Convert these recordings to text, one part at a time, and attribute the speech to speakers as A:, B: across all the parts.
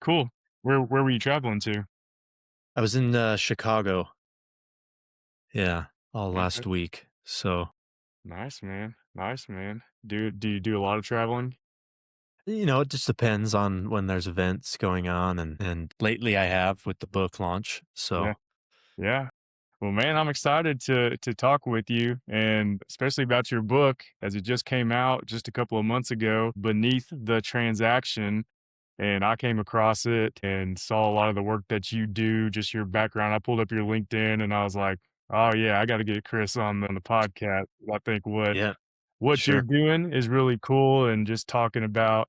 A: Cool. Where were you traveling to?
B: I was in Chicago. Yeah, all
A: Okay.
B: last week. So,
A: Nice, man. Nice, man. Do you do a lot of traveling?
B: it just depends on when there's events going on and lately I have with the book launch.
A: Yeah.
B: So,
A: Yeah. Well, man, I'm excited to talk with you and especially about your book as it just came out just a couple of months ago, Beneath the Transaction. And I came across it and saw a lot of the work that you do, just your background. I pulled up your LinkedIn and I was like, oh yeah, I got to get Chris on the podcast. I think
B: yeah,
A: what you're
B: sure.
A: doing is really cool and just talking about,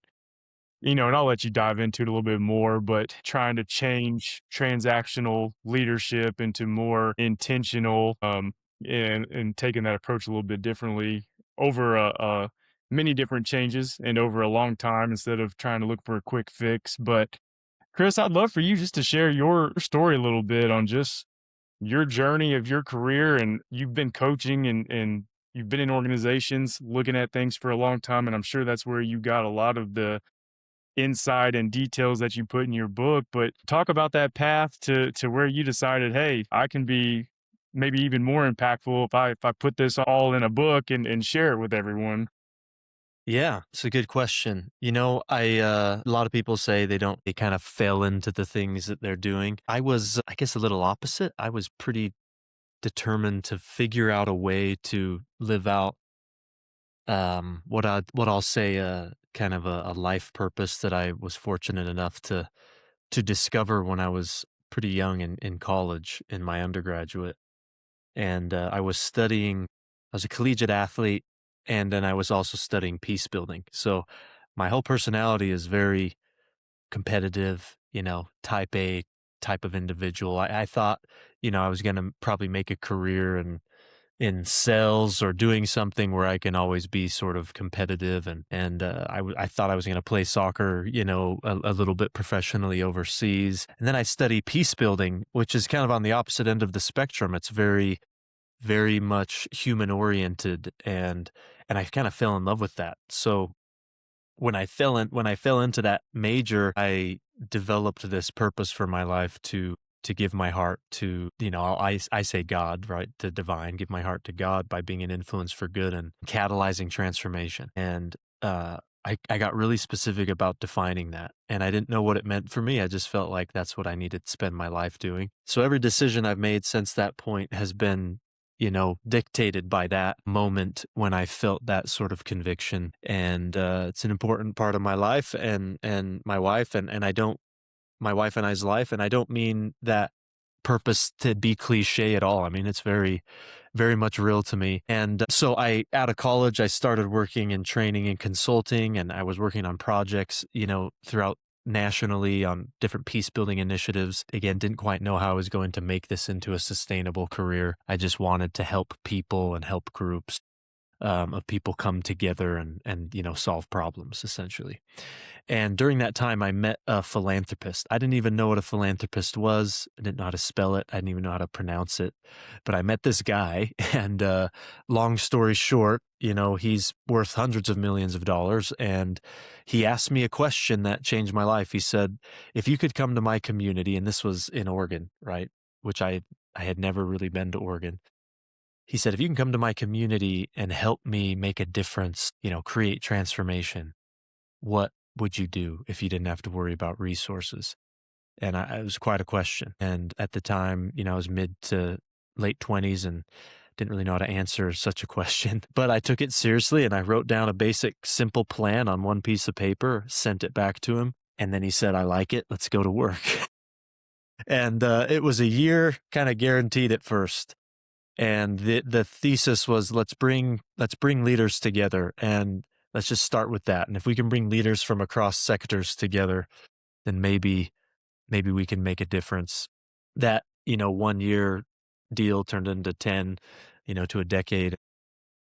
A: and I'll let you dive into it a little bit more, but trying to change transactional leadership into more intentional, and taking that approach a little bit differently over many different changes and over a long time instead of trying to look for a quick fix. But Chris, I'd love for you just to share your story a little bit on just your journey of your career, and you've been coaching and you've been in organizations looking at things for a long time, and I'm sure that's where you got a lot of the insight and details that you put in your book. But talk about that path to where you decided, hey, I can be maybe even more impactful if I put this all in a book and share it with everyone.
B: Yeah, it's a good question. A lot of people say they kind of fell into the things that they're doing. I was, I guess, a little opposite. I was pretty determined to figure out a way to live out what I'll say kind of a life purpose that I was fortunate enough to discover when I was pretty young in college in my undergraduate. And I was a collegiate athlete, and then I was also studying peace building. So my whole personality is very competitive, type A type of individual. I thought, I was going to probably make a career in sales or doing something where I can always be sort of competitive and I thought I was going to play soccer, a little bit professionally overseas. And then I study peace building, which is kind of on the opposite end of the spectrum. It's very much human oriented and I kind of fell in love with that. So when I fell into that major, I developed this purpose for my life to give my heart to, I say God, right? The divine, give my heart to God by being an influence for good and catalyzing transformation. And I got really specific about defining that. And I didn't know what it meant for me. I just felt like that's what I needed to spend my life doing. So every decision I've made since that point has been dictated by that moment when I felt that sort of conviction. And it's an important part of my life and my wife and I don't my wife and I's life. And I don't mean that purpose to be cliche at all. I mean, it's very, very much real to me. And so out of college, I started working in training and consulting, and I was working on projects, throughout nationally on different peace building initiatives. Again, didn't quite know how I was going to make this into a sustainable career. I just wanted to help people and help groups of people come together and solve problems essentially. And during that time, I met a philanthropist. I didn't even know what a philanthropist was. I didn't know how to spell it. I didn't even know how to pronounce it. But I met this guy, and long story short, he's worth hundreds of millions of dollars. And he asked me a question that changed my life. He said, "If you could come to my community," and this was in Oregon, right? Which I had never really been to Oregon. He said, "If you can come to my community and help me make a difference, create transformation, what would you do if you didn't have to worry about resources?" And it was quite a question. And at the time, I was mid to late 20s and didn't really know how to answer such a question. But I took it seriously and I wrote down a basic, simple plan on one piece of paper, sent it back to him. And then he said, "I like it. Let's go to work." And it was a year kind of guaranteed at first. And the thesis was let's bring leaders together and let's just start with that. And if we can bring leaders from across sectors together, then maybe we can make a difference. That, 1 year deal turned into 10, to a decade.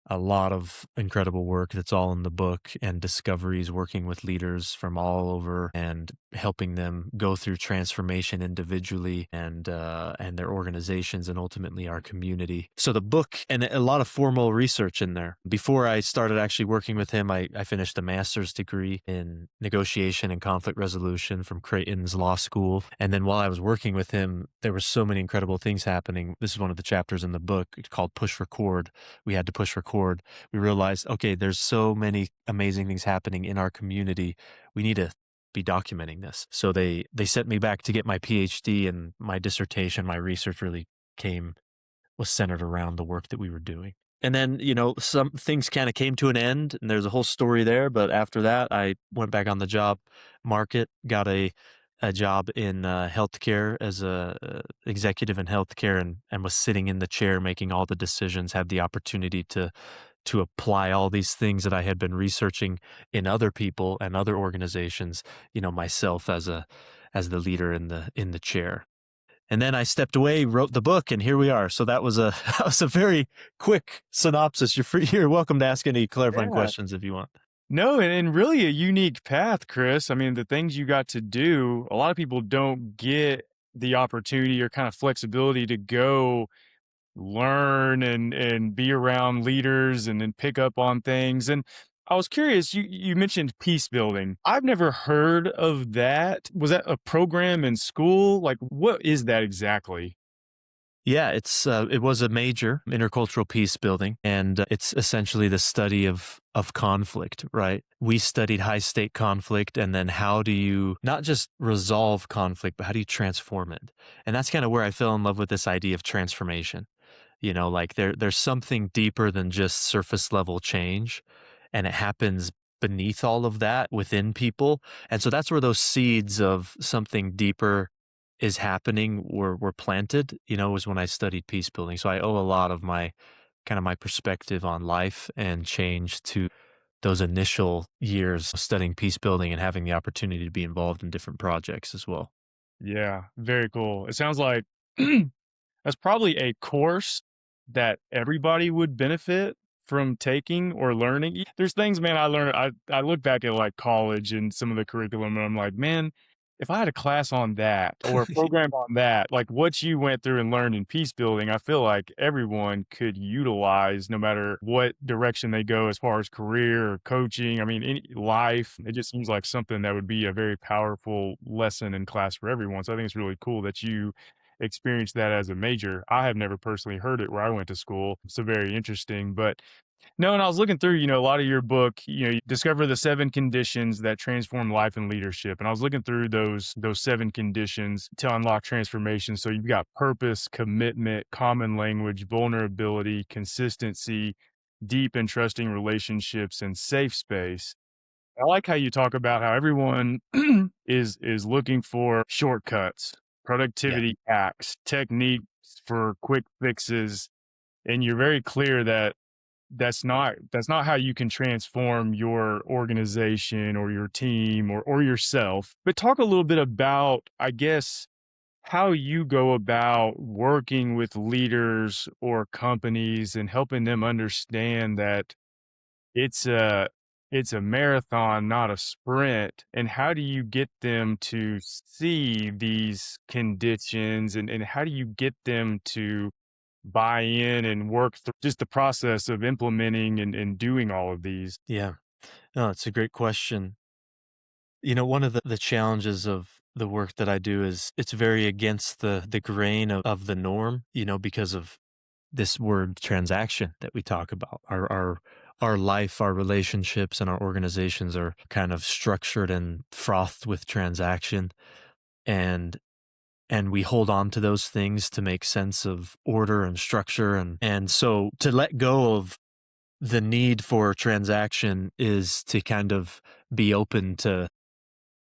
B: A lot of incredible work that's all in the book and discoveries working with leaders from all over and helping them go through transformation individually and their organizations and ultimately our community. So the book and a lot of formal research in there. Before I started actually working with him, I finished a master's degree in negotiation and conflict resolution from Creighton's Law School. And then while I was working with him, there were so many incredible things happening. This is one of the chapters in the book. It's called Push Record. We had to push record. We realized, okay, there's so many amazing things happening in our community. We need to be documenting this. So they sent me back to get my PhD, and my dissertation, my research really was centered around the work that we were doing. And then, some things kind of came to an end, and there's a whole story there. But after that, I went back on the job market, got a job in healthcare as a executive in healthcare, and was sitting in the chair making all the decisions, had the opportunity to apply all these things that I had been researching in other people and other organizations, myself as the leader in the chair. And then I stepped away, wrote the book, and here we are. So that was a that was a very quick synopsis. You're welcome to ask any clarifying
A: Yeah.
B: questions if you want.
A: No, and really a unique path, Chris. I mean, the things you got to do, a lot of people don't get the opportunity or kind of flexibility to go learn and be around leaders and then pick up on things. And I was curious, you mentioned peace building. I've never heard of that. Was that a program in school? Like, what is that exactly?
B: Yeah, it was a major intercultural peace building, and it's essentially the study of conflict, right? We studied high stake conflict, and then how do you not just resolve conflict, but how do you transform it? And that's kind of where I fell in love with this idea of transformation. Like there's something deeper than just surface level change, and it happens beneath all of that within people. And so that's where those seeds of something deeper is happening were planted, was when I studied peace building. So I owe a lot of my perspective on life and change to those initial years of studying peace building and having the opportunity to be involved in different projects as well.
A: Yeah, very cool. It sounds like that's probably a course that everybody would benefit from taking or learning. There's things, man, I learned. I look back at like college and some of the curriculum, and I'm like, man, if I had a class on that or a program on that, like what you went through and learned in peace building, I feel like everyone could utilize no matter what direction they go as far as career or coaching. I mean, any life. It just seems like something that would be a very powerful lesson in class for everyone. So I think it's really cool that you experienced that as a major. I have never personally heard it where I went to school. So very interesting. But no, and I was looking through, a lot of your book, you discover the 7 conditions that transform life and leadership. And I was looking through those 7 conditions to unlock transformation. So you've got purpose, commitment, common language, vulnerability, consistency, deep and trusting relationships, and safe space. I like how you talk about how everyone is looking for shortcuts,
B: Yeah.
A: productivity hacks, techniques for quick fixes, and you're very clear that that's not how you can transform your organization or your team or yourself. But talk a little bit about, I guess, how you go about working with leaders or companies and helping them understand that it's a it's a marathon, not a sprint. And how do you get them to see these conditions and how do you get them to buy in and work through just the process of implementing and doing all of these?
B: Yeah. No, it's a great question. One of the challenges of the work that I do is it's very against the grain of the norm, because of this word transaction that we talk about. Our life, our relationships, and our organizations are kind of structured and frothed with transaction, and we hold on to those things to make sense of order and structure, and so to let go of the need for transaction is to kind of be open to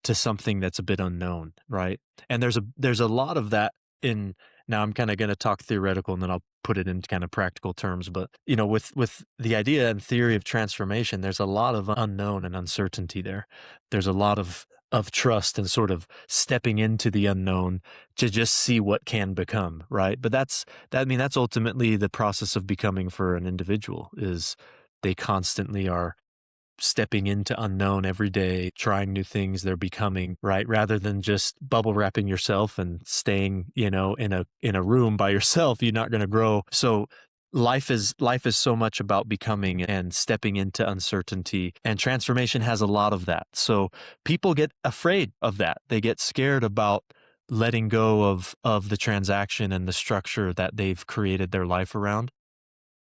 B: something that's a bit unknown, right? And there's a lot of that in now I'm kind of going to talk theoretical and then I'll put it into kind of practical terms, but with the idea and theory of transformation, there's a lot of unknown and uncertainty there. There's a lot of trust and sort of stepping into the unknown to just see what can become, right? But that's ultimately the process of becoming for an individual is they constantly are stepping into unknown every day, trying new things, they're becoming, right? Rather than just bubble wrapping yourself and staying, in a room by yourself, you're not going to grow. So life is so much about becoming and stepping into uncertainty, and transformation has a lot of that. So people get afraid of that. They get scared about letting go of the transaction and the structure that they've created their life around.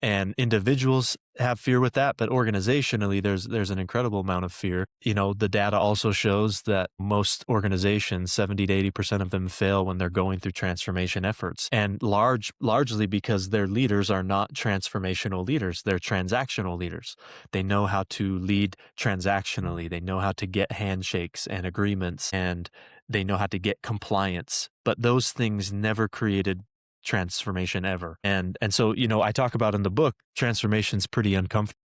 B: And individuals have fear with that, but organizationally, there's an incredible amount of fear. The data also shows that most organizations, 70 to 80% of them fail when they're going through transformation efforts. And largely because their leaders are not transformational leaders, they're transactional leaders. They know how to lead transactionally. They know how to get handshakes and agreements, and they know how to get compliance. But those things never created transformation ever. And so, I talk about in the book, transformation's pretty uncomfortable.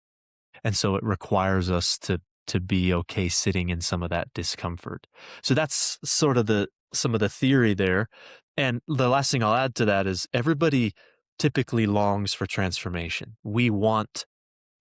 B: And so it requires us to be okay sitting in some of that discomfort. So that's sort of some of the theory there. And the last thing I'll add to that is everybody typically longs for transformation. We want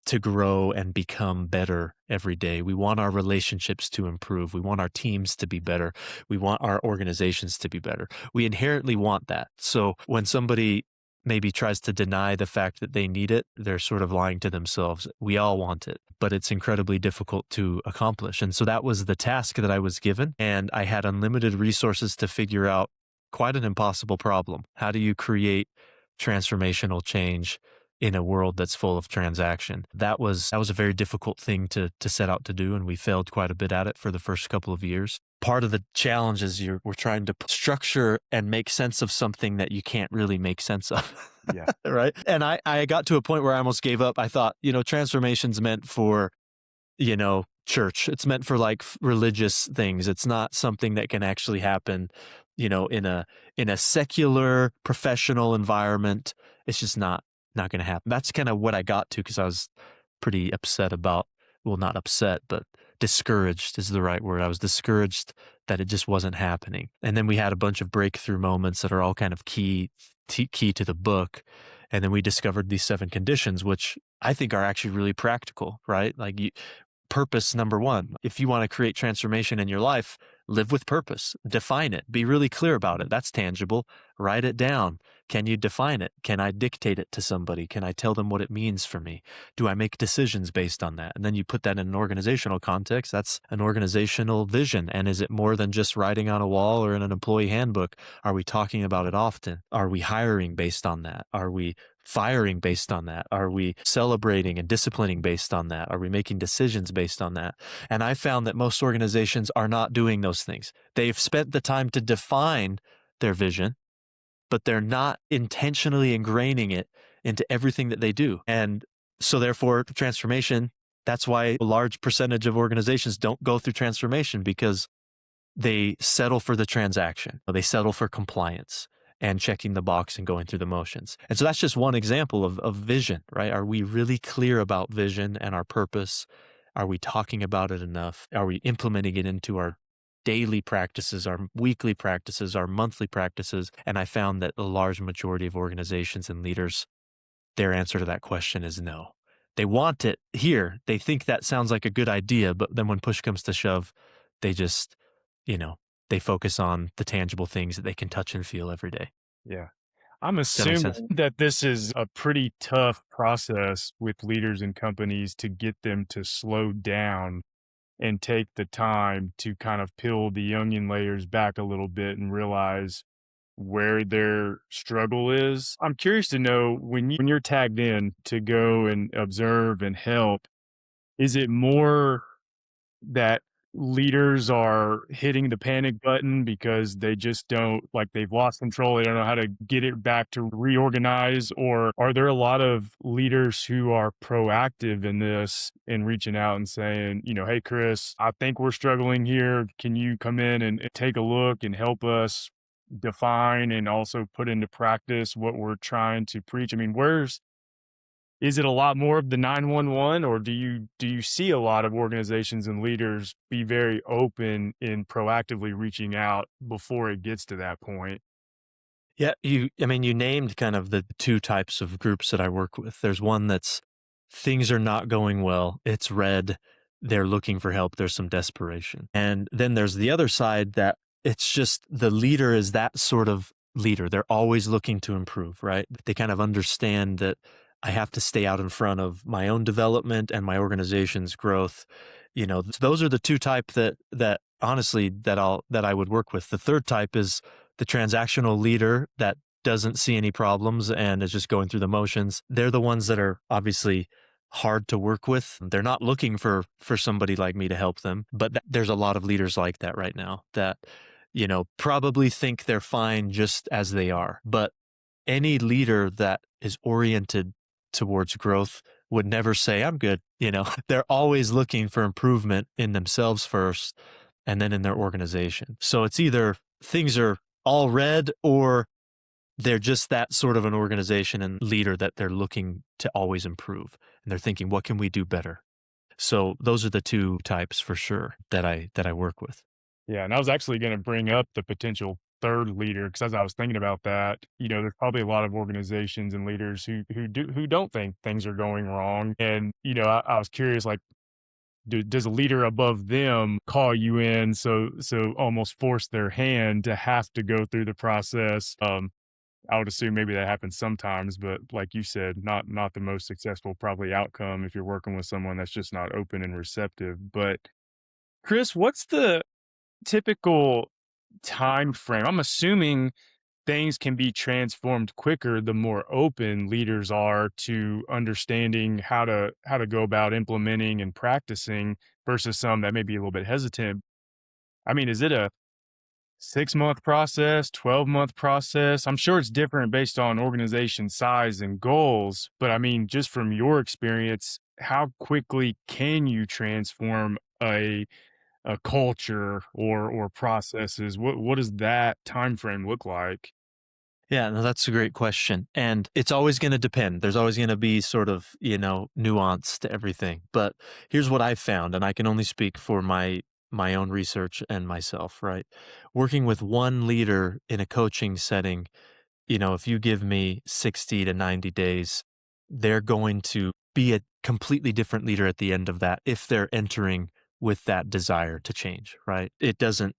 B: to grow and become better every day. We want our relationships to improve. We want our teams to be better. We want our organizations to be better. We inherently want that. So when somebody maybe tries to deny the fact that they need it, they're sort of lying to themselves. We all want it, but it's incredibly difficult to accomplish. And so that was the task that I was given. And I had unlimited resources to figure out quite an impossible problem. How do you create transformational change in a world that's full of transaction? That was a very difficult thing to set out to do, and we failed quite a bit at it for the first couple of years. Part of the challenge is we're trying to structure and make sense of something that you can't really make sense of.
A: Yeah.
B: Right? And I got to a point where I almost gave up. I thought, transformation's meant for, church. It's meant for like religious things. It's not something that can actually happen, in a secular professional environment. It's just not going to happen. That's kind of what I got to, because I was pretty upset about, well, not upset, but discouraged is the right word. I was discouraged that it just wasn't happening. And then we had a bunch of breakthrough moments that are all kind of key to the book. And then we discovered these 7 conditions, which I think are actually really practical, right? Like purpose, number one. If you want to create transformation in your life, live with purpose, define it, be really clear about it. That's tangible. Write it down. Can you define it? Can I dictate it to somebody? Can I tell them what it means for me? Do I make decisions based on that? And then you put that in an organizational context. That's an organizational vision. And is it more than just writing on a wall or in an employee handbook? Are we talking about it often? Are we hiring based on that? Are we firing based on that? Are we celebrating and disciplining based on that? Are we making decisions based on that? And I found that most organizations are not doing those things. They've spent the time to define their vision, but they're not intentionally ingraining it into everything that they do. And so therefore, transformation, that's why a large percentage of organizations don't go through transformation, because they settle for the transaction. They settle for compliance and checking the box and going through the motions. And so that's just one example of vision, right? Are we really clear about vision and our purpose? Are we talking about it enough? Are we implementing it into our daily practices, our weekly practices, our monthly practices? And I found that a large majority of organizations and leaders, their answer to that question is no. They want it here. They think that sounds like a good idea, but then when push comes to shove, they just, they focus on the tangible things that they can touch and feel every day.
A: Yeah. I'm
B: Does that make sense?
A: assuming that this is a pretty tough process with leaders and companies to get them to slow down and take the time to kind of peel the onion layers back a little bit and realize where their struggle is. I'm curious to know, when you're tagged in to go and observe and help, is it more that leaders are hitting the panic button because they just don't, like, they've lost control, they don't know how to get it back to reorganize? Or are there a lot of leaders who are proactive in this and reaching out and saying, hey, Chris, I think we're struggling here. Can you come in and take a look and help us define and also put into practice what we're trying to preach? I mean, is it a lot more of the 911, or do you see a lot of organizations and leaders be very open in proactively reaching out before it gets to that point?
B: Yeah, you named kind of the 2 types of groups that I work with. There's one that's things are not going well. It's red. they're looking for help. There's some desperation. And then there's the other side that it's just the leader is that sort of leader. They're always looking to improve, right? They kind of understand that I have to stay out in front of my own development and my organization's growth. Those are the two type that honestly that I would work with. The third type is the transactional leader that doesn't see any problems and is just going through the motions. They're the ones that are obviously hard to work with. They're not looking for somebody like me to help them, but there's a lot of leaders like that right now that probably think they're fine just as they are. But any leader that is oriented towards growth would never say, I'm good. They're always looking for improvement in themselves first and then in their organization. So it's either things are all red or they're just that sort of an organization and leader that they're looking to always improve. And they're thinking, what can we do better? So those are the two types for sure that I work with.
A: Yeah, and I was actually gonna bring up the potential third leader because as I was thinking about that, there's probably a lot of organizations and leaders who don't think things are going wrong. And, I was curious, like, does a leader above them call you in so almost force their hand to have to go through the process? I would assume maybe that happens sometimes, but like you said, not the most successful probably outcome if you're working with someone that's just not open and receptive. But Chris, what's the typical time frame? I'm assuming things can be transformed quicker the more open leaders are to understanding how to go about implementing and practicing versus some that may be a little bit hesitant. I mean, is it a 6-month process, 12-month process? I'm sure it's different based on organization size and goals, but I mean, just from your experience, how quickly can you transform a culture or processes? What does that time frame look like?
B: Yeah, no, that's a great question. And it's always going to depend. There's always going to be sort of, nuance to everything. But here's what I've found, and I can only speak for my own research and myself, right? Working with one leader in a coaching setting, if you give me 60 to 90 days, they're going to be a completely different leader at the end of that if they're entering with that desire to change, right? It doesn't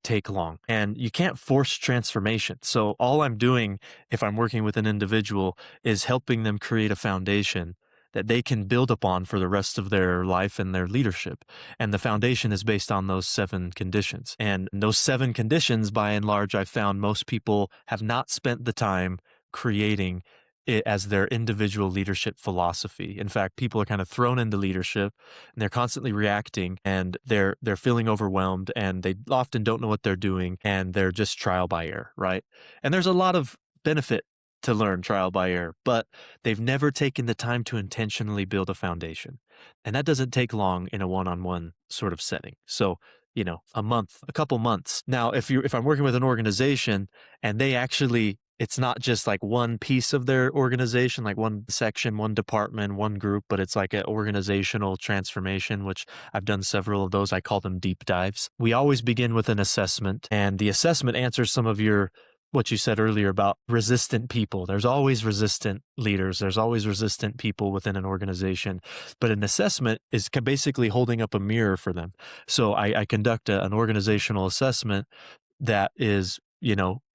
B: take long. And you can't force transformation. So all I'm doing if I'm working with an individual is helping them create a foundation that they can build upon for the rest of their life and their leadership. And the foundation is based on those 7 conditions. And those 7 conditions, by and large, I've found most people have not spent the time creating it as their individual leadership philosophy. In fact, people are kind of thrown into leadership and they're constantly reacting and they're feeling overwhelmed and they often don't know what they're doing and they're just trial by error, right? And there's a lot of benefit to learn trial by error, but they've never taken the time to intentionally build a foundation. And that doesn't take long in a one-on-one sort of setting. So, a month, a couple months. Now, if I'm working with an organization and they actually it's not just like one piece of their organization, like one section, one department, one group, but it's like an organizational transformation, which I've done several of those. I call them deep dives. We always begin with an assessment, and the assessment answers some of what you said earlier about resistant people. There's always resistant leaders. There's always resistant people within an organization, but an assessment is basically holding up a mirror for them. So I conduct an organizational assessment that is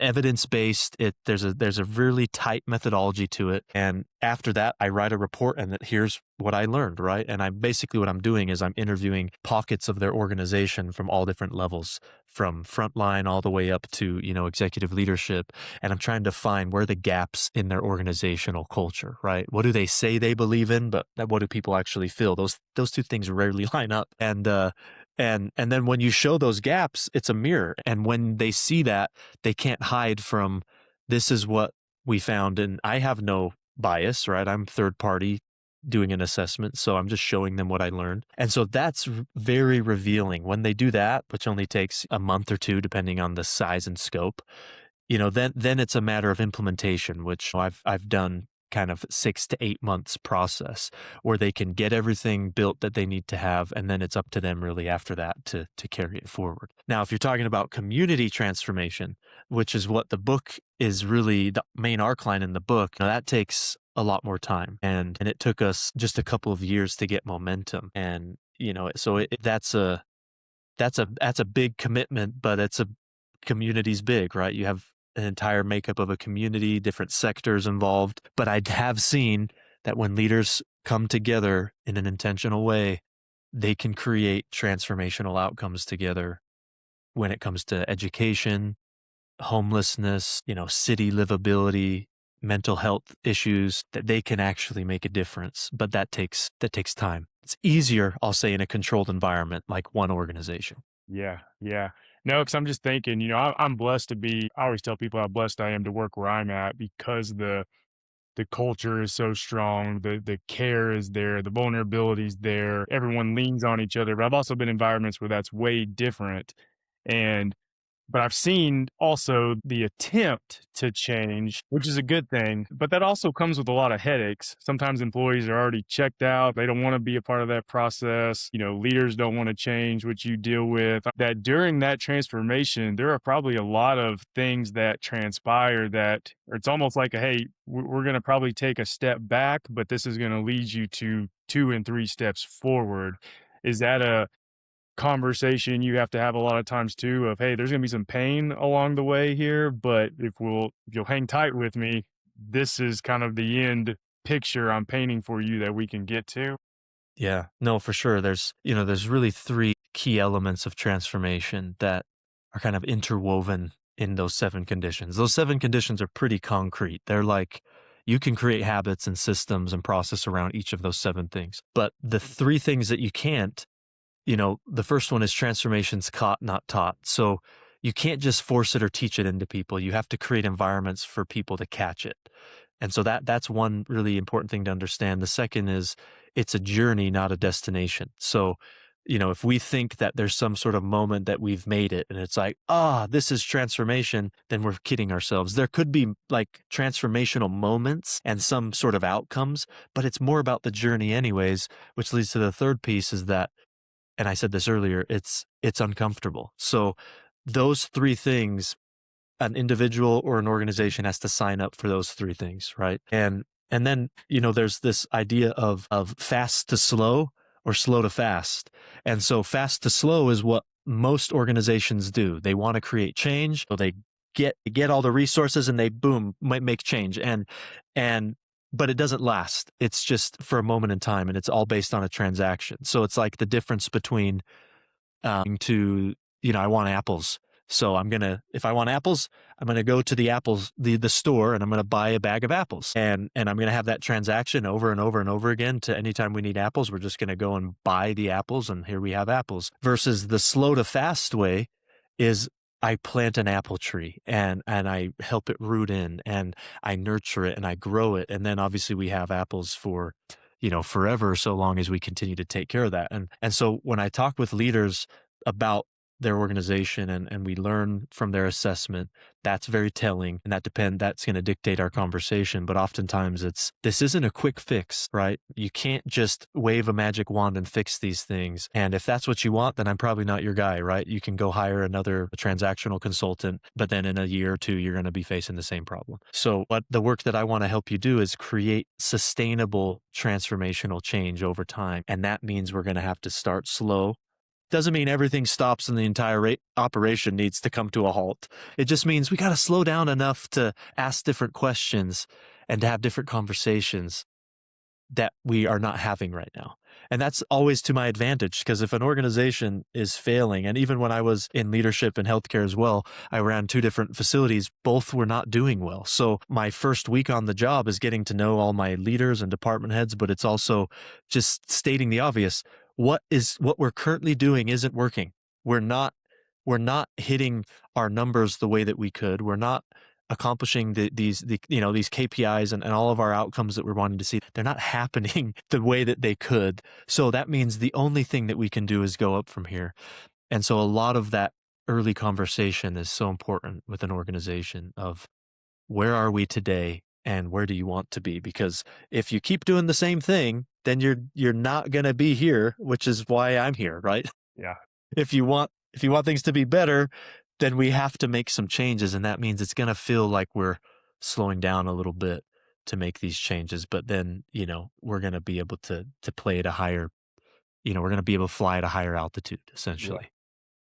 B: evidence-based. There's a really tight methodology to it. And after that, I write a report and that here's what I learned, right? And what I'm doing is I'm interviewing pockets of their organization from all different levels, from frontline all the way up to, executive leadership. And I'm trying to find where the gaps in their organizational culture, right? What do they say they believe in, but what do people actually feel? Those two things rarely line up. And then when you show those gaps, it's a mirror. And when they see that, they can't hide from this is what we found. And I have no bias, right? I'm third party doing an assessment. So I'm just showing them what I learned. And so that's very revealing. When they do that, which only takes a month or two, depending on the size and scope, then it's a matter of implementation, which I've done kind of 6 to 8 months process where they can get everything built that they need to have. And then it's up to them really after that to carry it forward. Now, if you're talking about community transformation, which is what the book is really the main arc line in the book, now that takes a lot more time. And it took us just a couple of years to get momentum. And that's a big commitment, but it's a community's big, right? You have an entire makeup of a community, different sectors involved. But I have seen that when leaders come together in an intentional way, they can create transformational outcomes together when it comes to education, homelessness, city livability, mental health issues, that they can actually make a difference. But that takes time. It's easier, I'll say, in a controlled environment like one organization.
A: Yeah, yeah. No, because I'm just thinking, I'm blessed to be. I always tell people how blessed I am to work where I'm at because the culture is so strong, the care is there, the vulnerability is there. Everyone leans on each other. But I've also been in environments where that's way different, and but I've seen also the attempt to change, which is a good thing, but that also comes with a lot of headaches. Sometimes employees are already checked out. They don't want to be a part of that process. Leaders don't want to change, which you deal with. That during that transformation, there are probably a lot of things that transpire that it's almost like hey, we're going to probably take a step back, but this is going to lead you to 2 and 3 steps forward. Is that a conversation you have to have a lot of times too of, "Hey, there's gonna be some pain along the way here, but if you'll hang tight with me, this is kind of the end picture I'm painting for you that we can get to."
B: Yeah, no, for sure. There's really three key elements of transformation that are kind of interwoven in those seven conditions. Those seven conditions are pretty concrete. They're like you can create habits and systems and process around each of those seven things. But the three things that you can't, the first one is transformations caught, not taught. So you can't just force it or teach it into people. You have to create environments for people to catch it. And so that's one really important thing to understand. The second is it's a journey, not a destination. So, if we think that there's some sort of moment that we've made it and it's like, this is transformation, then we're kidding ourselves. There could be like transformational moments and some sort of outcomes, but it's more about the journey anyways, which leads to the third piece is that, and I said this earlier, it's uncomfortable. So those three things, an individual or an organization has to sign up for those three things, right? And then, there's this idea of fast to slow or slow to fast. And so fast to slow is what most organizations do. They want to create change, so they get all the resources and they boom, might make change. And but it doesn't last. It's just for a moment in time and it's all based on a transaction. So it's like the difference between to, I want apples. So if I want apples, I'm going to go to the store and I'm going to buy a bag of apples and I'm going to have that transaction over and over and over again to anytime we need apples, we're just going to go and buy the apples and here we have apples versus the slow to fast way is I plant an apple tree and I help it root in and I nurture it and I grow it. And then obviously we have apples for, forever, so long as we continue to take care of that. And so when I talk with leaders about their organization and we learn from their assessment, that's very telling. And that's going to dictate our conversation. But oftentimes this isn't a quick fix, right? You can't just wave a magic wand and fix these things. And if that's what you want, then I'm probably not your guy, right? You can go hire another transactional consultant, but then in a year or two, you're going to be facing the same problem. So what the work that I want to help you do is create sustainable transformational change over time. And that means we're going to have to start slow. Doesn't mean everything stops and the entire operation needs to come to a halt. It just means we got to slow down enough to ask different questions and to have different conversations that we are not having right now. And that's always to my advantage because if an organization is failing, and even when I was in leadership and healthcare as well, I ran 2 different facilities, both were not doing well. So my first week on the job is getting to know all my leaders and department heads, but it's also just stating the obvious. What we're currently doing isn't working. We're not hitting our numbers the way that we could. We're not accomplishing these KPIs and all of our outcomes that we're wanting to see. They're not happening the way that they could. So that means the only thing that we can do is go up from here. And so a lot of that early conversation is so important with an organization of where are we today and where do you want to be? Because if you keep doing the same thing, then you're not going to be here, which is why I'm here, right?
A: Yeah.
B: If you want things to be better, then we have to make some changes. And that means it's going to feel like we're slowing down a little bit to make these changes. But then, we're going to be able to play at a higher we're gonna be able to fly at a higher altitude,
A: Yeah.
B: essentially.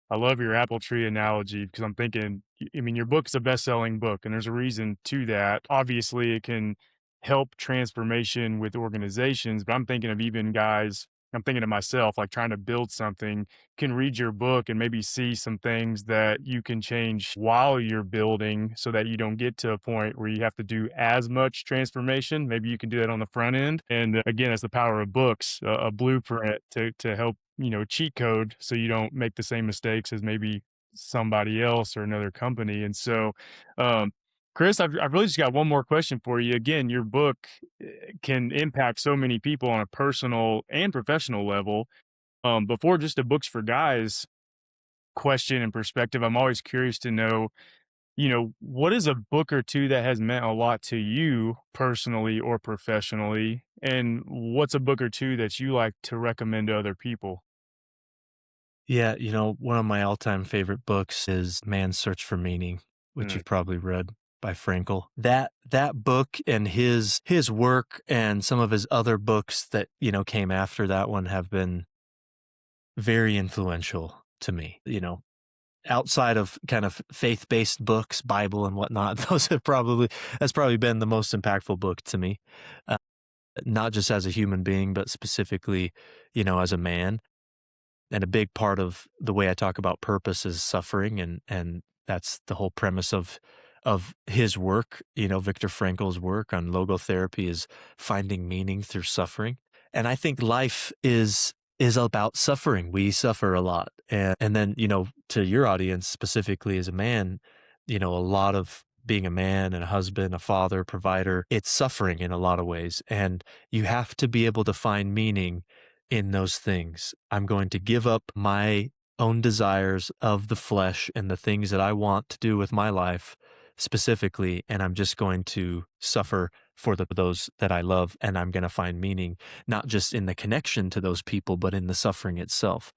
A: I love your apple tree analogy because I'm thinking, I mean, your book's a best-selling book, and there's a reason to that. Obviously, it can help transformation with organizations, but I'm thinking of even guys, I'm thinking of myself, like trying to build something, can read your book and maybe see some things that you can change while you're building so that you don't get to a point where you have to do as much transformation. Maybe you can do that on the front end. And again, it's the power of books, a blueprint to help, cheat code so you don't make the same mistakes as maybe somebody else or another company. And so, um, Chris, I've really just got one more question for you. Again, your book can impact so many people on a personal and professional level. Before just a books for guys question and perspective, I'm always curious to know, what is a book or two that has meant a lot to you personally or professionally? And what's a book or two that you like to recommend to other people?
B: Yeah, one of my all-time favorite books is Man's Search for Meaning, which
A: Mm,
B: you've probably read by Frankl. That book and his work and some of his other books that, came after that one have been very influential to me. Outside of kind of faith-based books, Bible and whatnot, that's probably been the most impactful book to me, uh, not just as a human being, but specifically, as a man. And a big part of the way I talk about purpose is suffering, and that's the whole premise of his work. Viktor Frankl's work on logotherapy is finding meaning through suffering. And I think life is about suffering. We suffer a lot. And then, to your audience specifically as a man, a lot of being a man and a husband, a father, provider, it's suffering in a lot of ways. And you have to be able to find meaning in those things. I'm going to give up my own desires of the flesh and the things that I want to do with my life specifically, and I'm just going to suffer for those that I love, and I'm going to find meaning not just in the connection to those people, but in the suffering itself.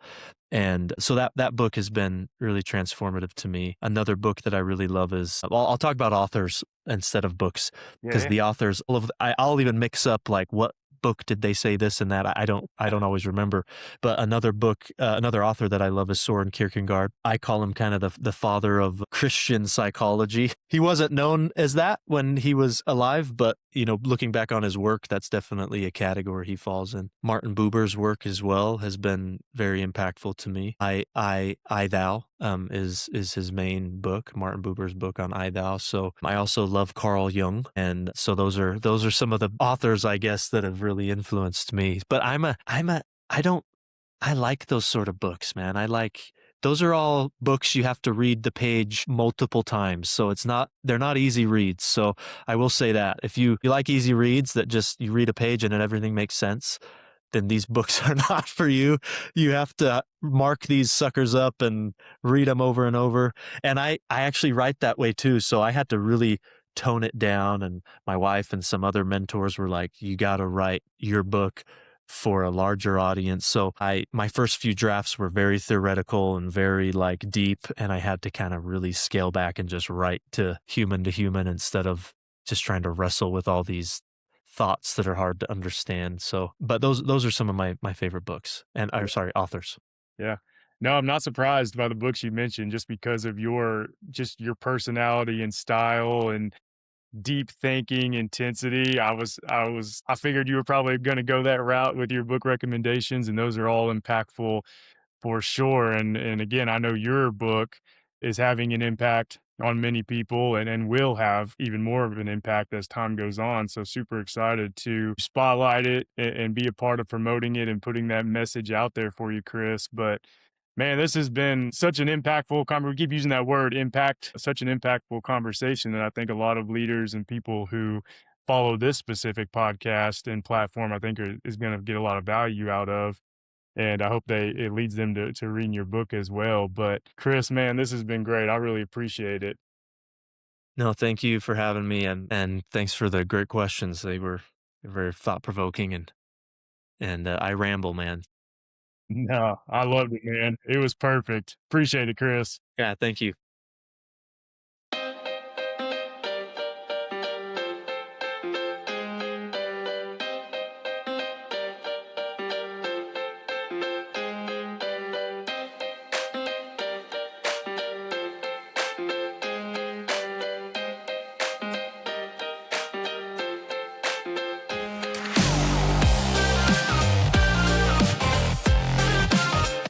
B: And so that book has been really transformative to me. Another book that I really love is, well, I'll talk about authors instead of books
A: yeah,
B: because
A: yeah.
B: the authors, I'll even mix up like what book did they say this and that. I don't always remember. But another author that I love is Soren Kierkegaard. I call him kind of the father of Christian psychology. He wasn't known as that when he was alive, but looking back on his work, that's definitely a category he falls in. Martin Buber's work as well has been very impactful to me. I Thou is his main book, Martin Buber's book on I Thou. So I also love Carl Jung, and so those are some of the authors I guess that have really influenced me. But I don't I like those sort of books, man. Those are all books you have to read the page multiple times. So they're not easy reads. So I will say that if you like easy reads that just you read a page and then everything makes sense, then these books are not for you. You have to mark these suckers up and read them over and over. And I actually write that way too. So I had to really tone it down. And my wife and some other mentors were like, you got to write your book for a larger audience. So my first few drafts were very theoretical and very like deep. And I had to kind of really scale back and just write to human instead of just trying to wrestle with all these thoughts that are hard to understand. So, but those are some of my favorite books and or sorry, authors.
A: Yeah. No, I'm not surprised by the books you mentioned just because of your personality and style and deep thinking, intensity. I figured you were probably gonna go that route with your book recommendations, and those are all impactful for sure. And again, I know your book is having an impact on many people and will have even more of an impact as time goes on. So super excited to spotlight it and be a part of promoting it and putting that message out there for you, Chris. But man, this has been such an impactful we keep using that word impact, such an impactful conversation that I think a lot of leaders and people who follow this specific podcast and platform, I think is going to get a lot of value out of. And I hope it leads them to reading your book as well. But Chris, man, this has been great. I really appreciate it.
B: No, thank you for having me and thanks for the great questions. They were very thought provoking and I ramble, man.
A: No, I loved it, man. It was perfect. Appreciate it, Chris.
B: Yeah, thank you.